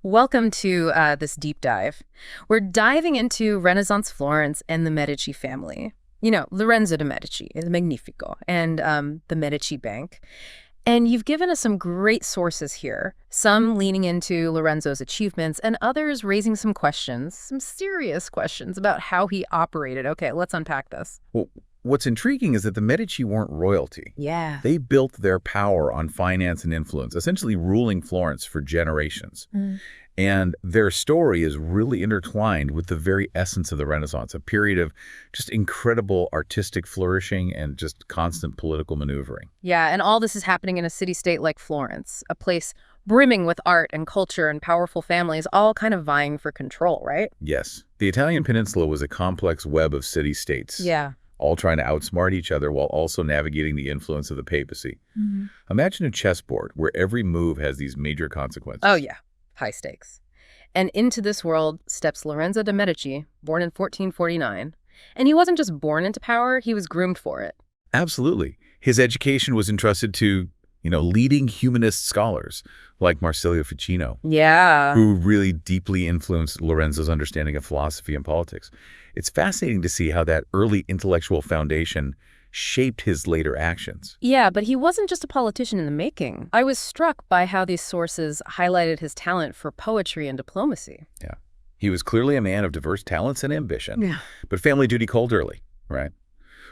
Welcome to this deep dive. We're diving into Renaissance Florence and the Medici family. You know, Lorenzo de Medici, the Magnifico, and the Medici Bank. And you've given us some great sources here, some leaning into Lorenzo's achievements and others raising some questions, some serious questions about how he operated. Okay, let's unpack this. Well, what's intriguing is that the Medici weren't royalty. Yeah. They built their power on finance and influence, essentially ruling Florence for generations. And their story is really intertwined with the very essence of the Renaissance, a period of just incredible artistic flourishing and just constant political maneuvering. Yeah, and all this is happening in a city-state like Florence, a place brimming with art and culture and powerful families, all kind of vying for control, right? Yes, the Italian peninsula was a complex web of city-states. Yeah. All trying to outsmart each other while also navigating the influence of the papacy. Imagine a chessboard where every move has these major consequences. Oh, yeah. High stakes. And into this world steps Lorenzo de Medici, born in 1449. And he wasn't just born into power, he was groomed for it. Absolutely. His education was entrusted to, leading humanist scholars like Marsilio Ficino, who really deeply influenced Lorenzo's understanding of philosophy and politics. It's fascinating to see how that early intellectual foundation shaped his later actions. Yeah, but he wasn't just a politician in the making. I was struck by how these sources highlighted his talent for poetry and diplomacy. Yeah. He was clearly a man of diverse talents and ambition. Yeah. But family duty called early, right?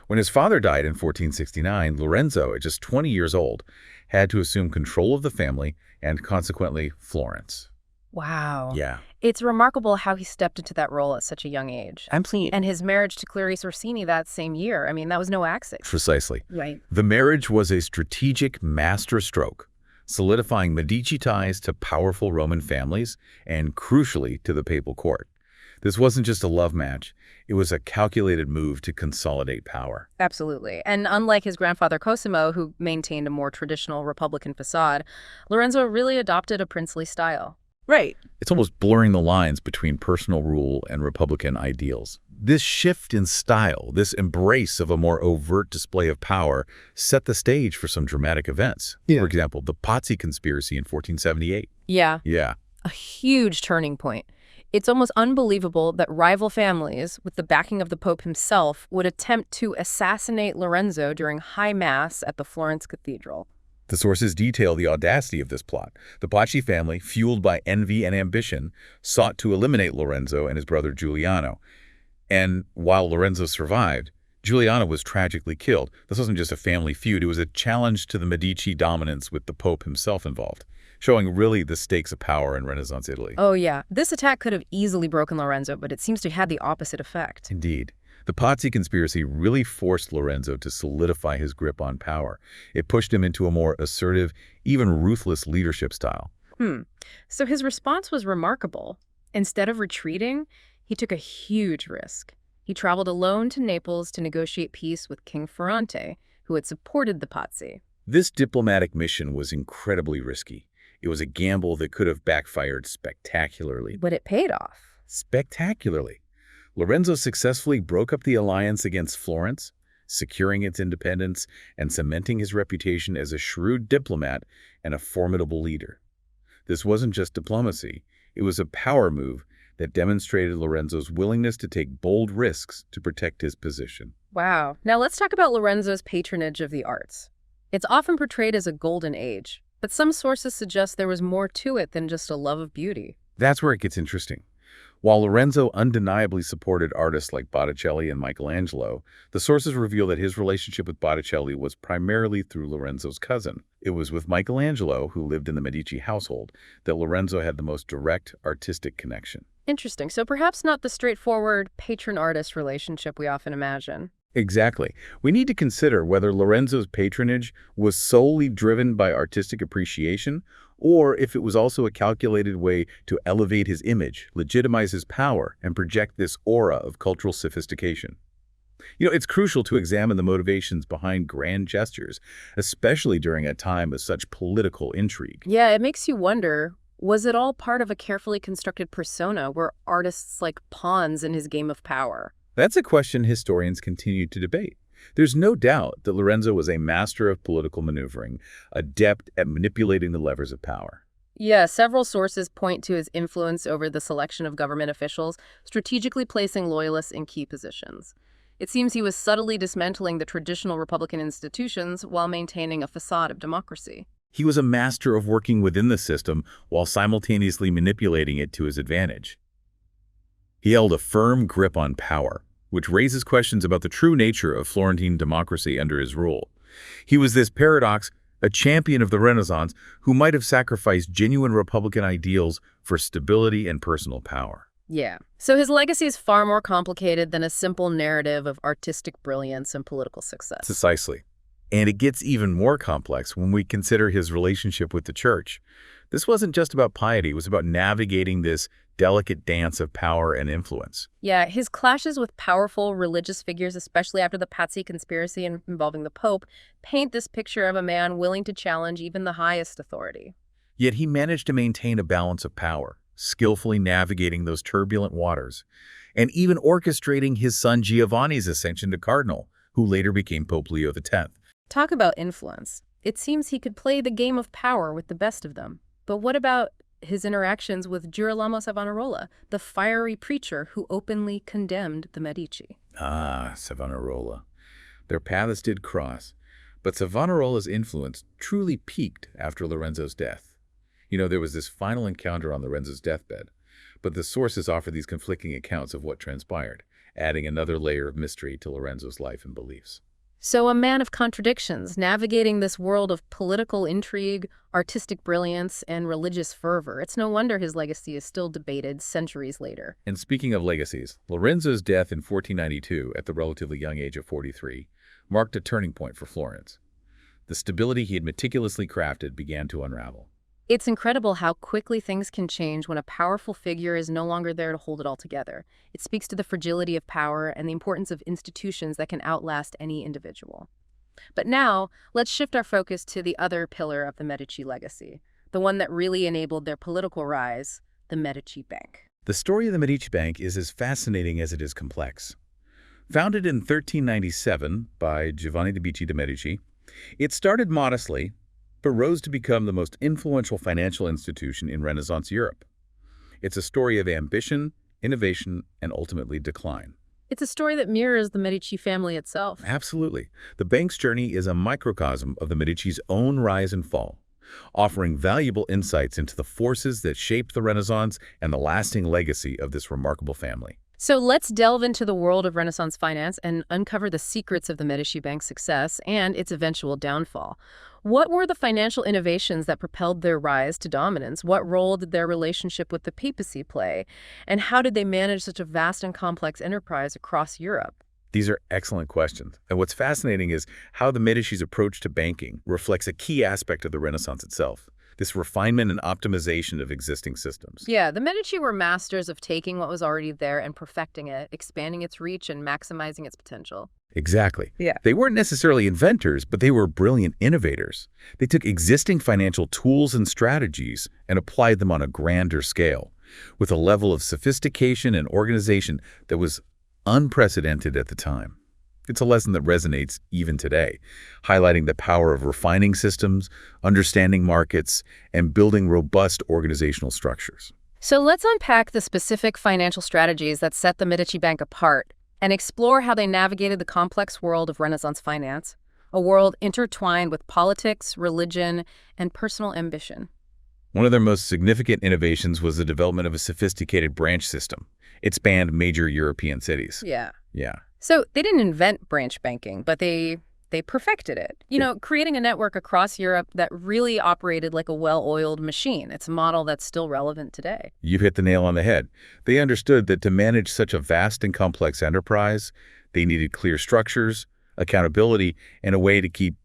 When his father died in 1469, Lorenzo, at just 20 years old, had to assume control of the family and consequently Florence. Wow. Yeah. It's remarkable how he stepped into that role at such a young age. Absolutely. And his marriage to Clarice Orsini that same year, I mean, that was no accident. Precisely. Right. The marriage was a strategic masterstroke, solidifying Medici ties to powerful Roman families and, crucially, to the papal court. This wasn't just a love match. It was a calculated move to consolidate power. Absolutely. And unlike his grandfather Cosimo, who maintained a more traditional Republican facade, Lorenzo really adopted a princely style. Right. It's almost blurring the lines between personal rule and Republican ideals. This shift in style, this embrace of a more overt display of power, set the stage for some dramatic events. For example, the Pazzi Conspiracy in 1478. Yeah. Yeah. A huge turning point. It's almost unbelievable that rival families, with the backing of the Pope himself, would attempt to assassinate Lorenzo during High Mass at the Florence Cathedral. The sources detail the audacity of this plot. The Pazzi family, fueled by envy and ambition, sought to eliminate Lorenzo and his brother Giuliano. And while Lorenzo survived, Giuliano was tragically killed. This wasn't just a family feud, it was a challenge to the Medici dominance with the Pope himself involved, showing really the stakes of power in Renaissance Italy. Oh, yeah. This attack could have easily broken Lorenzo, but it seems to have had the opposite effect. Indeed. The Pazzi Conspiracy really forced Lorenzo to solidify his grip on power. It pushed him into a more assertive, even ruthless leadership style. So his response was remarkable. Instead of retreating, he took a huge risk. He traveled alone to Naples to negotiate peace with King Ferrante, who had supported the Pazzi. This diplomatic mission was incredibly risky. It was a gamble that could have backfired spectacularly. But it paid off. Spectacularly. Lorenzo successfully broke up the alliance against Florence, securing its independence and cementing his reputation as a shrewd diplomat and a formidable leader. This wasn't just diplomacy. It was a power move that demonstrated Lorenzo's willingness to take bold risks to protect his position. Wow. Now let's talk about Lorenzo's patronage of the arts. It's often portrayed as a golden age, but some sources suggest there was more to it than just a love of beauty. That's where it gets interesting. While Lorenzo undeniably supported artists like Botticelli and Michelangelo, the sources reveal that his relationship with Botticelli was primarily through Lorenzo's cousin. It was with Michelangelo, who lived in the Medici household, that Lorenzo had the most direct artistic connection. Interesting. So perhaps not the straightforward patron-artist relationship we often imagine. Exactly. We need to consider whether Lorenzo's patronage was solely driven by artistic appreciation, or if it was also a calculated way to elevate his image, legitimize his power, and project this aura of cultural sophistication. It's crucial to examine the motivations behind grand gestures, especially during a time of such political intrigue. Yeah, it makes you wonder, was it all part of a carefully constructed persona? Were artists like pawns in his game of power? That's a question historians continue to debate. There's no doubt that Lorenzo was a master of political maneuvering, adept at manipulating the levers of power. Yeah, several sources point to his influence over the selection of government officials, strategically placing loyalists in key positions. It seems he was subtly dismantling the traditional Republican institutions while maintaining a facade of democracy. He was a master of working within the system while simultaneously manipulating it to his advantage. He held a firm grip on power, which raises questions about the true nature of Florentine democracy under his rule. He was this paradox, a champion of the Renaissance who might have sacrificed genuine Republican ideals for stability and personal power. Yeah. So his legacy is far more complicated than a simple narrative of artistic brilliance and political success. Precisely. And it gets even more complex when we consider his relationship with the church. This wasn't just about piety, it was about navigating this delicate dance of power and influence. Yeah, his clashes with powerful religious figures, especially after the Pazzi Conspiracy involving the Pope, paint this picture of a man willing to challenge even the highest authority. Yet he managed to maintain a balance of power, skillfully navigating those turbulent waters, and even orchestrating his son Giovanni's ascension to cardinal, who later became Pope Leo X. Talk about influence. It seems he could play the game of power with the best of them. But what about his interactions with Girolamo Savonarola, the fiery preacher who openly condemned the Medici? Ah, Savonarola. Their paths did cross, but Savonarola's influence truly peaked after Lorenzo's death. There was this final encounter on Lorenzo's deathbed, but the sources offer these conflicting accounts of what transpired, adding another layer of mystery to Lorenzo's life and beliefs. So a man of contradictions, navigating this world of political intrigue, artistic brilliance, and religious fervor. It's no wonder his legacy is still debated centuries later. And speaking of legacies, Lorenzo's death in 1492 at the relatively young age of 43 marked a turning point for Florence. The stability he had meticulously crafted began to unravel. It's incredible how quickly things can change when a powerful figure is no longer there to hold it all together. It speaks to the fragility of power and the importance of institutions that can outlast any individual. But now, let's shift our focus to the other pillar of the Medici legacy, the one that really enabled their political rise, the Medici Bank. The story of the Medici Bank is as fascinating as it is complex. Founded in 1397 by Giovanni de Medici, it started modestly, but rose to become the most influential financial institution in Renaissance Europe. It's a story of ambition, innovation, and ultimately decline. It's a story that mirrors the Medici family itself. Absolutely. The bank's journey is a microcosm of the Medici's own rise and fall, offering valuable insights into the forces that shaped the Renaissance and the lasting legacy of this remarkable family. So let's delve into the world of Renaissance finance and uncover the secrets of the Medici Bank's success and its eventual downfall. What were the financial innovations that propelled their rise to dominance? What role did their relationship with the papacy play? And how did they manage such a vast and complex enterprise across Europe? These are excellent questions. And what's fascinating is how the Medici's approach to banking reflects a key aspect of the Renaissance itself, this refinement and optimization of existing systems. Yeah, the Medici were masters of taking what was already there and perfecting it, expanding its reach and maximizing its potential. Exactly. Yeah. They weren't necessarily inventors, but they were brilliant innovators. They took existing financial tools and strategies and applied them on a grander scale, with a level of sophistication and organization that was unprecedented at the time. It's a lesson that resonates even today, highlighting the power of refining systems, understanding markets, and building robust organizational structures. So let's unpack the specific financial strategies that set the Medici Bank apart and explore how they navigated the complex world of Renaissance finance, a world intertwined with politics, religion, and personal ambition. One of their most significant innovations was the development of a sophisticated branch system. It spanned major European cities. Yeah. Yeah. So they didn't invent branch banking, but they perfected it. Creating a network across Europe that really operated like a well-oiled machine. It's a model that's still relevant today. You've hit the nail on the head. They understood that to manage such a vast and complex enterprise, they needed clear structures, accountability, and a way to keep,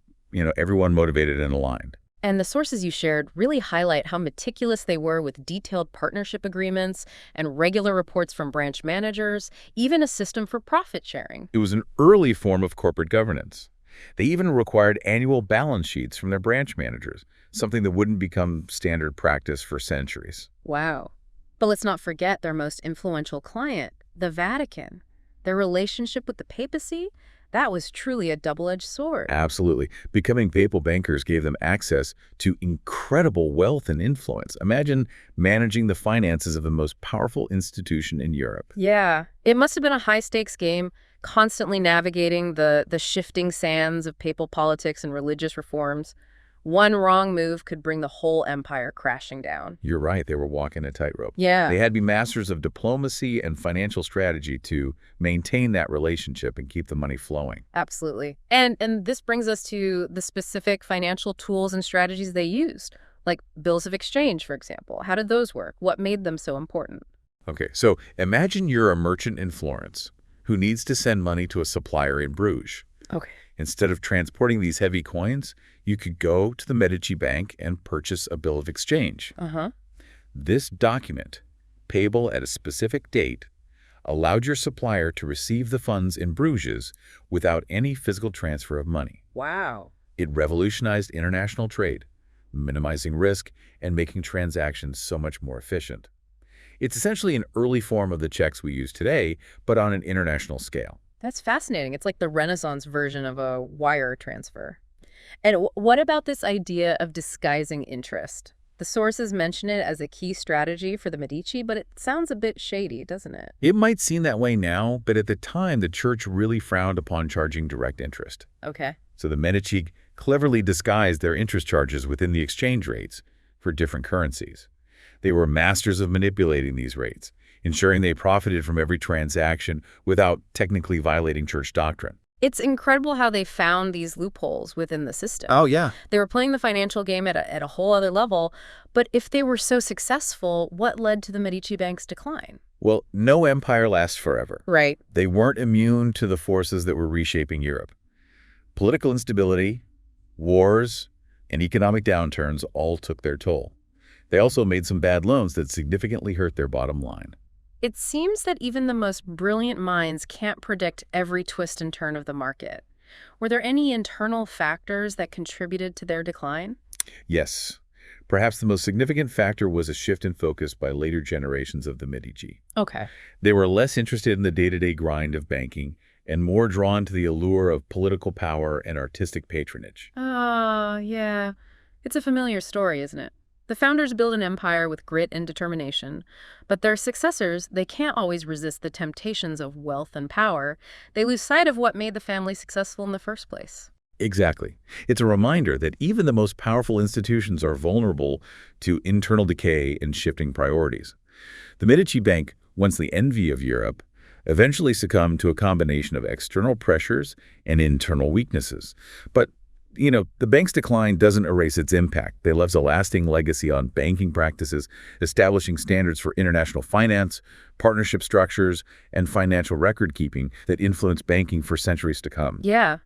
everyone motivated and aligned. And the sources you shared really highlight how meticulous they were with detailed partnership agreements and regular reports from branch managers, even a system for profit sharing. It was an early form of corporate governance. They even required annual balance sheets from their branch managers, something that wouldn't become standard practice for centuries. Wow. But let's not forget their most influential client, the Vatican. Their relationship with the papacy, that was truly a double-edged sword. Absolutely. Becoming papal bankers gave them access to incredible wealth and influence. Imagine managing the finances of the most powerful institution in Europe. Yeah, it must have been a high-stakes game, constantly navigating the shifting sands of papal politics and religious reforms. One wrong move could bring the whole empire crashing down. You're right, they were walking a tightrope. Yeah. They had to be masters of diplomacy and financial strategy to maintain that relationship and keep the money flowing. Absolutely. And this brings us to the specific financial tools and strategies they used, like bills of exchange, for example. How did those work? What made them so important? Okay, so imagine you're a merchant in Florence who needs to send money to a supplier in Bruges. Okay. Instead of transporting these heavy coins, you could go to the Medici Bank and purchase a bill of exchange. Uh-huh. This document, payable at a specific date, allowed your supplier to receive the funds in Bruges without any physical transfer of money. Wow. It revolutionized international trade, minimizing risk and making transactions so much more efficient. It's essentially an early form of the checks we use today, but on an international scale. That's fascinating. It's like the Renaissance version of a wire transfer. And what about this idea of disguising interest? The sources mention it as a key strategy for the Medici, but it sounds a bit shady, doesn't it? It might seem that way now, but at the time, the church really frowned upon charging direct interest. Okay. So the Medici cleverly disguised their interest charges within the exchange rates for different currencies. They were masters of manipulating these rates, ensuring they profited from every transaction without technically violating church doctrine. It's incredible how they found these loopholes within the system. Oh, yeah. They were playing the financial game at a whole other level, but if they were so successful, what led to the Medici Bank's decline? Well, no empire lasts forever. Right. They weren't immune to the forces that were reshaping Europe. Political instability, wars, and economic downturns all took their toll. They also made some bad loans that significantly hurt their bottom line. It seems that even the most brilliant minds can't predict every twist and turn of the market. Were there any internal factors that contributed to their decline? Yes. Perhaps the most significant factor was a shift in focus by later generations of the Medici. Okay. They were less interested in the day-to-day grind of banking and more drawn to the allure of political power and artistic patronage. Yeah. It's a familiar story, isn't it? The founders build an empire with grit and determination, but their successors, they can't always resist the temptations of wealth and power. They lose sight of what made the family successful in the first place. Exactly. It's a reminder that even the most powerful institutions are vulnerable to internal decay and shifting priorities. The Medici Bank, once the envy of Europe, eventually succumbed to a combination of external pressures and internal weaknesses. But the bank's decline doesn't erase its impact. They left a lasting legacy on banking practices, establishing standards for international finance, partnership structures, and financial record-keeping that influenced banking for centuries to come. Yeah.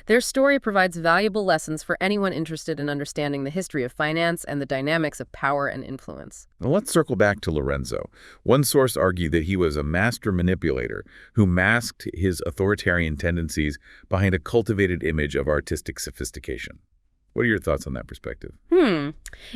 Their story provides valuable lessons for anyone interested in understanding the history of finance and the dynamics of power and influence. Now let's circle back to Lorenzo. One source argued that he was a master manipulator who masked his authoritarian tendencies behind a cultivated image of artistic sophistication. What are your thoughts on that perspective?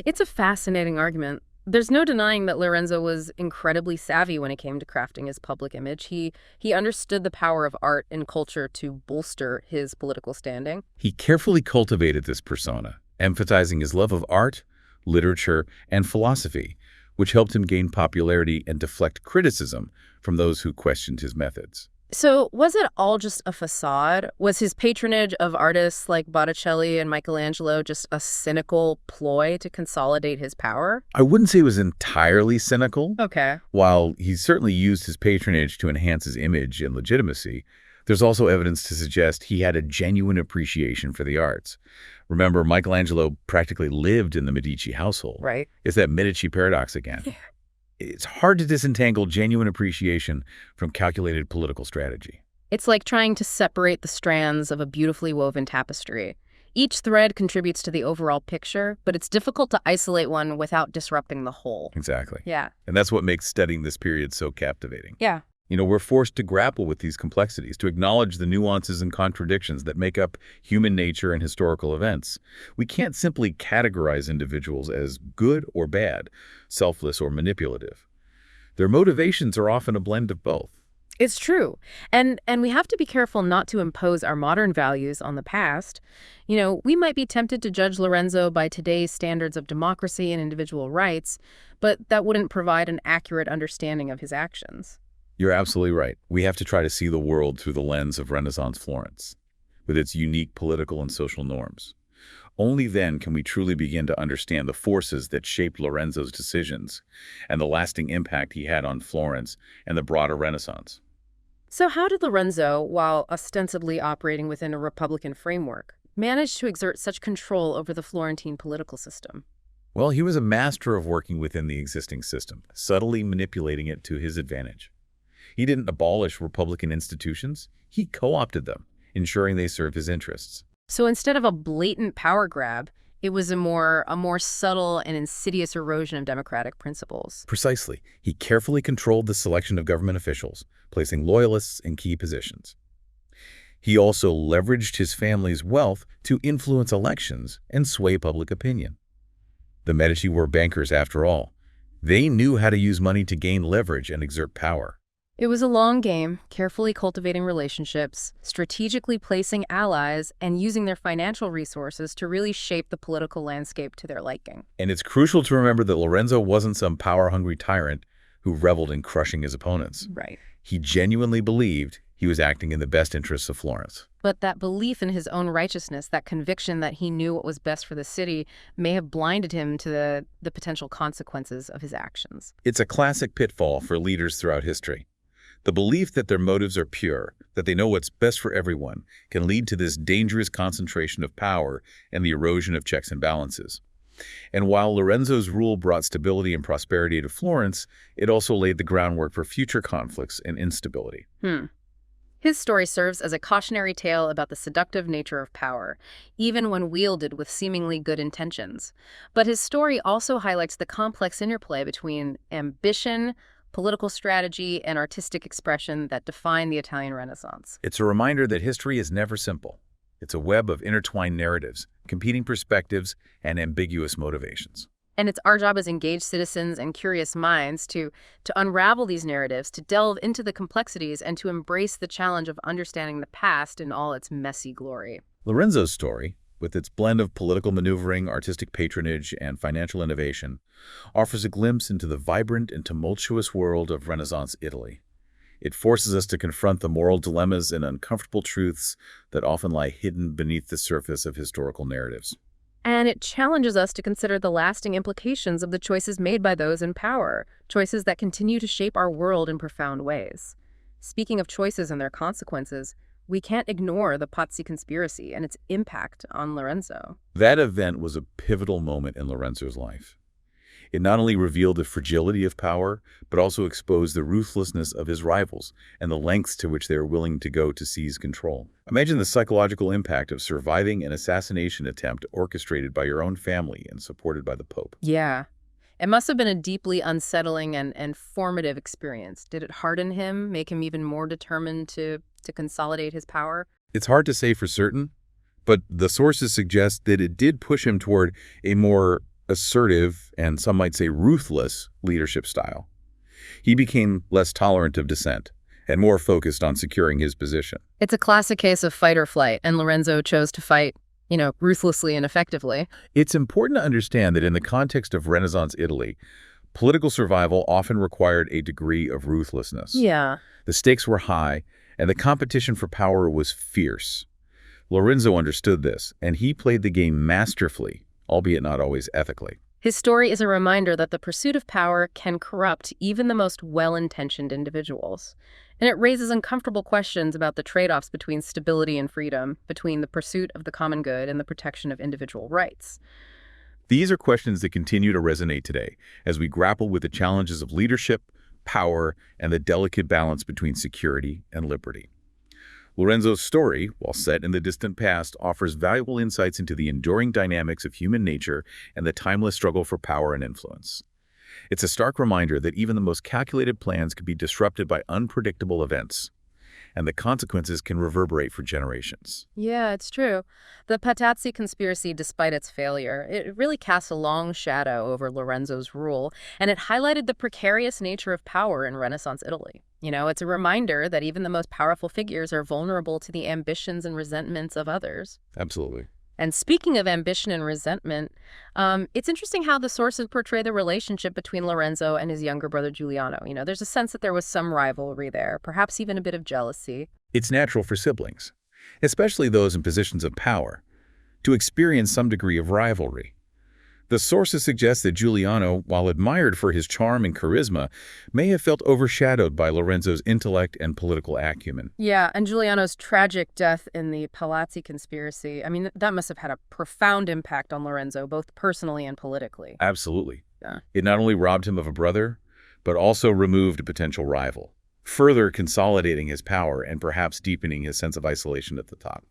It's a fascinating argument. There's no denying that Lorenzo was incredibly savvy when it came to crafting his public image. He understood the power of art and culture to bolster his political standing. He carefully cultivated this persona, emphasizing his love of art, literature, and philosophy, which helped him gain popularity and deflect criticism from those who questioned his methods. So was it all just a facade? Was his patronage of artists like Botticelli and Michelangelo just a cynical ploy to consolidate his power? I wouldn't say it was entirely cynical. Okay. While he certainly used his patronage to enhance his image and legitimacy, there's also evidence to suggest he had a genuine appreciation for the arts. Remember, Michelangelo practically lived in the Medici household. Right. It's that Medici paradox again. Yeah. It's hard to disentangle genuine appreciation from calculated political strategy. It's like trying to separate the strands of a beautifully woven tapestry. Each thread contributes to the overall picture, but it's difficult to isolate one without disrupting the whole. Exactly. Yeah. And that's what makes studying this period so captivating. Yeah. We're forced to grapple with these complexities, to acknowledge the nuances and contradictions that make up human nature and historical events. We can't simply categorize individuals as good or bad, selfless or manipulative. Their motivations are often a blend of both. It's true. And we have to be careful not to impose our modern values on the past. We might be tempted to judge Lorenzo by today's standards of democracy and individual rights, but that wouldn't provide an accurate understanding of his actions. You're absolutely right. We have to try to see the world through the lens of Renaissance Florence, with its unique political and social norms. Only then can we truly begin to understand the forces that shaped Lorenzo's decisions and the lasting impact he had on Florence and the broader Renaissance. So how did Lorenzo, while ostensibly operating within a Republican framework, manage to exert such control over the Florentine political system? Well, he was a master of working within the existing system, subtly manipulating it to his advantage. He didn't abolish Republican institutions, he co-opted them, ensuring they served his interests. So instead of a blatant power grab, it was a more subtle and insidious erosion of democratic principles. Precisely. He carefully controlled the selection of government officials, placing loyalists in key positions. He also leveraged his family's wealth to influence elections and sway public opinion. The Medici were bankers after all. They knew how to use money to gain leverage and exert power. It was a long game, carefully cultivating relationships, strategically placing allies, and using their financial resources to really shape the political landscape to their liking. And it's crucial to remember that Lorenzo wasn't some power-hungry tyrant who reveled in crushing his opponents. Right. He genuinely believed he was acting in the best interests of Florence. But that belief in his own righteousness, that conviction that he knew what was best for the city, may have blinded him to the potential consequences of his actions. It's a classic pitfall for leaders throughout history. The belief that their motives are pure, that they know what's best for everyone, can lead to this dangerous concentration of power and the erosion of checks and balances. And while Lorenzo's rule brought stability and prosperity to Florence, it also laid the groundwork for future conflicts and instability. His story serves as a cautionary tale about the seductive nature of power, even when wielded with seemingly good intentions. But his story also highlights the complex interplay between ambition, political strategy, and artistic expression that define the Italian Renaissance. It's a reminder that history is never simple. It's a web of intertwined narratives, competing perspectives, and ambiguous motivations. And it's our job as engaged citizens and curious minds to unravel these narratives, to delve into the complexities, and to embrace the challenge of understanding the past in all its messy glory. Lorenzo's story, with its blend of political maneuvering, artistic patronage, and financial innovation, offers a glimpse into the vibrant and tumultuous world of Renaissance Italy. It forces us to confront the moral dilemmas and uncomfortable truths that often lie hidden beneath the surface of historical narratives. And it challenges us to consider the lasting implications of the choices made by those in power, choices that continue to shape our world in profound ways. Speaking of choices and their consequences, we can't ignore the Pazzi Conspiracy and its impact on Lorenzo. That event was a pivotal moment in Lorenzo's life. It not only revealed the fragility of power, but also exposed the ruthlessness of his rivals and the lengths to which they were willing to go to seize control. Imagine the psychological impact of surviving an assassination attempt orchestrated by your own family and supported by the Pope. Yeah. It must have been a deeply unsettling and formative experience. Did it harden him, make him even more determined to consolidate his power? It's hard to say for certain, but the sources suggest that it did push him toward a more assertive and some might say ruthless leadership style. He became less tolerant of dissent and more focused on securing his position. It's a classic case of fight or flight, and Lorenzo chose to fight, ruthlessly and effectively. It's important to understand that in the context of Renaissance Italy, political survival often required a degree of ruthlessness. Yeah. The stakes were high, and the competition for power was fierce. Lorenzo understood this, and he played the game masterfully, albeit not always ethically. His story is a reminder that the pursuit of power can corrupt even the most well-intentioned individuals. And it raises uncomfortable questions about the trade-offs between stability and freedom, between the pursuit of the common good and the protection of individual rights. These are questions that continue to resonate today as we grapple with the challenges of leadership, power, and the delicate balance between security and liberty. Lorenzo's story, while set in the distant past, offers valuable insights into the enduring dynamics of human nature and the timeless struggle for power and influence. It's a stark reminder that even the most calculated plans could be disrupted by unpredictable events, and the consequences can reverberate for generations. Yeah, it's true. The Pazzi Conspiracy, despite its failure, it really cast a long shadow over Lorenzo's rule, and it highlighted the precarious nature of power in Renaissance Italy. It's a reminder that even the most powerful figures are vulnerable to the ambitions and resentments of others. Absolutely. And speaking of ambition and resentment, it's interesting how the sources portray the relationship between Lorenzo and his younger brother Giuliano. There's a sense that there was some rivalry there, perhaps even a bit of jealousy. It's natural for siblings, especially those in positions of power, to experience some degree of rivalry. The sources suggest that Giuliano, while admired for his charm and charisma, may have felt overshadowed by Lorenzo's intellect and political acumen. Yeah, and Giuliano's tragic death in the Pazzi Conspiracy, that must have had a profound impact on Lorenzo, both personally and politically. Absolutely. Yeah. It not only robbed him of a brother, but also removed a potential rival, further consolidating his power and perhaps deepening his sense of isolation at the top.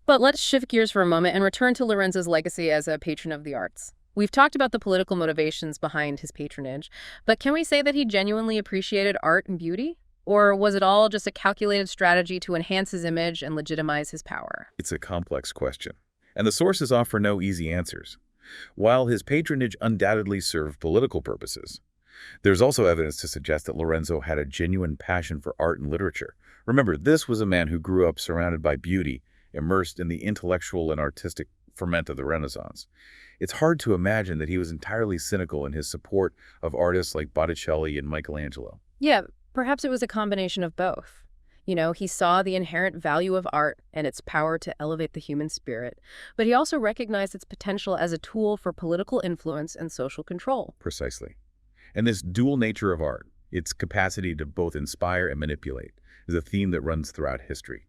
But let's shift gears for a moment and return to Lorenzo's legacy as a patron of the arts. We've talked about the political motivations behind his patronage, but can we say that he genuinely appreciated art and beauty? Or was it all just a calculated strategy to enhance his image and legitimize his power? It's a complex question, and the sources offer no easy answers. While his patronage undoubtedly served political purposes, there's also evidence to suggest that Lorenzo had a genuine passion for art and literature. Remember, this was a man who grew up surrounded by beauty, immersed in the intellectual and artistic ferment of the Renaissance. It's hard to imagine that he was entirely cynical in his support of artists like Botticelli and Michelangelo. Yeah, perhaps it was a combination of both. He saw the inherent value of art and its power to elevate the human spirit, but he also recognized its potential as a tool for political influence and social control. Precisely. And this dual nature of art, its capacity to both inspire and manipulate, is a theme that runs throughout history.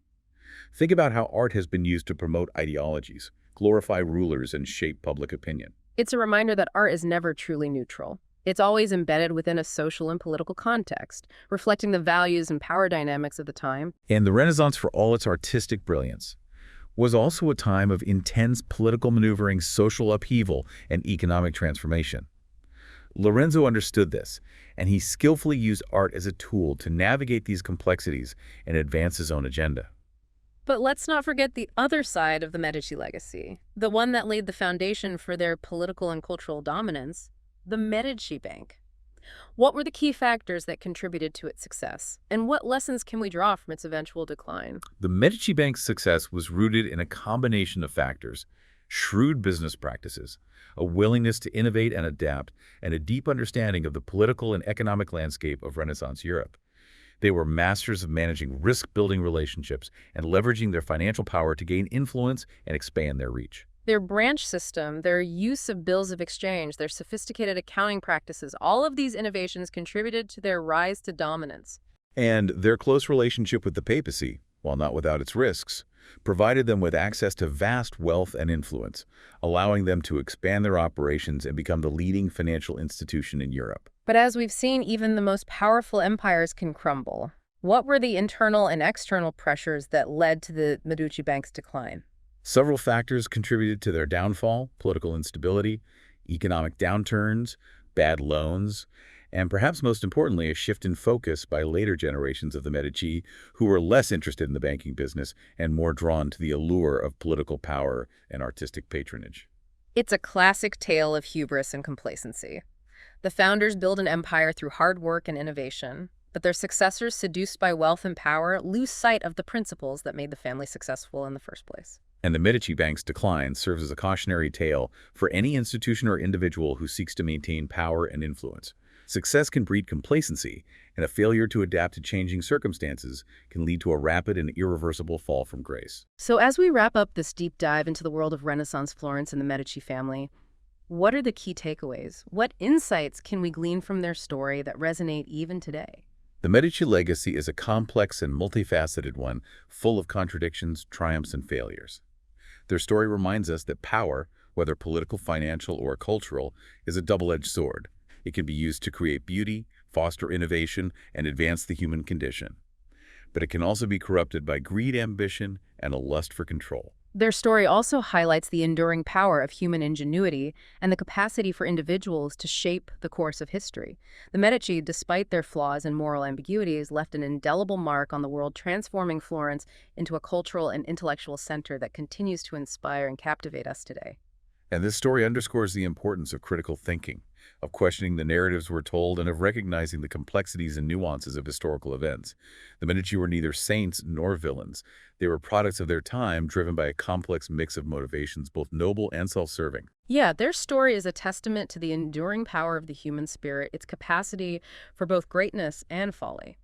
Think about how art has been used to promote ideologies, glorify rulers, and shape public opinion. It's a reminder that art is never truly neutral. It's always embedded within a social and political context, reflecting the values and power dynamics of the time. And the Renaissance, for all its artistic brilliance, was also a time of intense political maneuvering, social upheaval, and economic transformation. Lorenzo understood this, and he skillfully used art as a tool to navigate these complexities and advance his own agenda. But let's not forget the other side of the Medici legacy, the one that laid the foundation for their political and cultural dominance, the Medici Bank. What were the key factors that contributed to its success, and what lessons can we draw from its eventual decline? The Medici Bank's success was rooted in a combination of factors: shrewd business practices, a willingness to innovate and adapt, and a deep understanding of the political and economic landscape of Renaissance Europe. They were masters of managing risk-building relationships and leveraging their financial power to gain influence and expand their reach. Their branch system, their use of bills of exchange, their sophisticated accounting practices, all of these innovations contributed to their rise to dominance. And their close relationship with the papacy, while not without its risks, provided them with access to vast wealth and influence, allowing them to expand their operations and become the leading financial institution in Europe. But as we've seen, even the most powerful empires can crumble. What were the internal and external pressures that led to the Medici Bank's decline? Several factors contributed to their downfall: political instability, economic downturns, bad loans, and perhaps most importantly, a shift in focus by later generations of the Medici, who were less interested in the banking business and more drawn to the allure of political power and artistic patronage. It's a classic tale of hubris and complacency. The founders build an empire through hard work and innovation, but their successors, seduced by wealth and power, lose sight of the principles that made the family successful in the first place. And the Medici Bank's decline serves as a cautionary tale for any institution or individual who seeks to maintain power and influence. Success can breed complacency, and a failure to adapt to changing circumstances can lead to a rapid and irreversible fall from grace. So as we wrap up this deep dive into the world of Renaissance Florence and the Medici family, what are the key takeaways? What insights can we glean from their story that resonate even today? The Medici legacy is a complex and multifaceted one, full of contradictions, triumphs, and failures. Their story reminds us that power, whether political, financial, or cultural, is a double-edged sword. It can be used to create beauty, foster innovation, and advance the human condition. But it can also be corrupted by greed, ambition, and a lust for control. Their story also highlights the enduring power of human ingenuity and the capacity for individuals to shape the course of history. The Medici, despite their flaws and moral ambiguities, left an indelible mark on the world, transforming Florence into a cultural and intellectual center that continues to inspire and captivate us today. And this story underscores the importance of critical thinking, of questioning the narratives we're told, and of recognizing the complexities and nuances of historical events. The Medici were neither saints nor villains. They were products of their time, driven by a complex mix of motivations, both noble and self-serving. Yeah, their story is a testament to the enduring power of the human spirit, its capacity for both greatness and folly.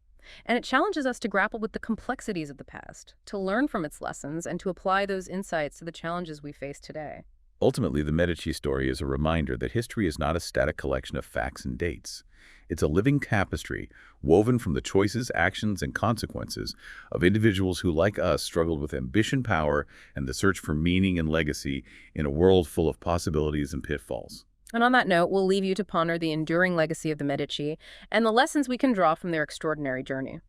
And it challenges us to grapple with the complexities of the past, to learn from its lessons, and to apply those insights to the challenges we face today. Ultimately, the Medici story is a reminder that history is not a static collection of facts and dates. It's a living tapestry, woven from the choices, actions, and consequences of individuals who, like us, struggled with ambition, power, and the search for meaning and legacy in a world full of possibilities and pitfalls. And on that note, we'll leave you to ponder the enduring legacy of the Medici and the lessons we can draw from their extraordinary journey.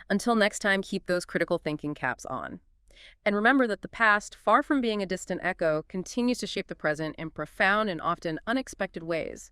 Until next time, keep those critical thinking caps on. And remember that the past, far from being a distant echo, continues to shape the present in profound and often unexpected ways.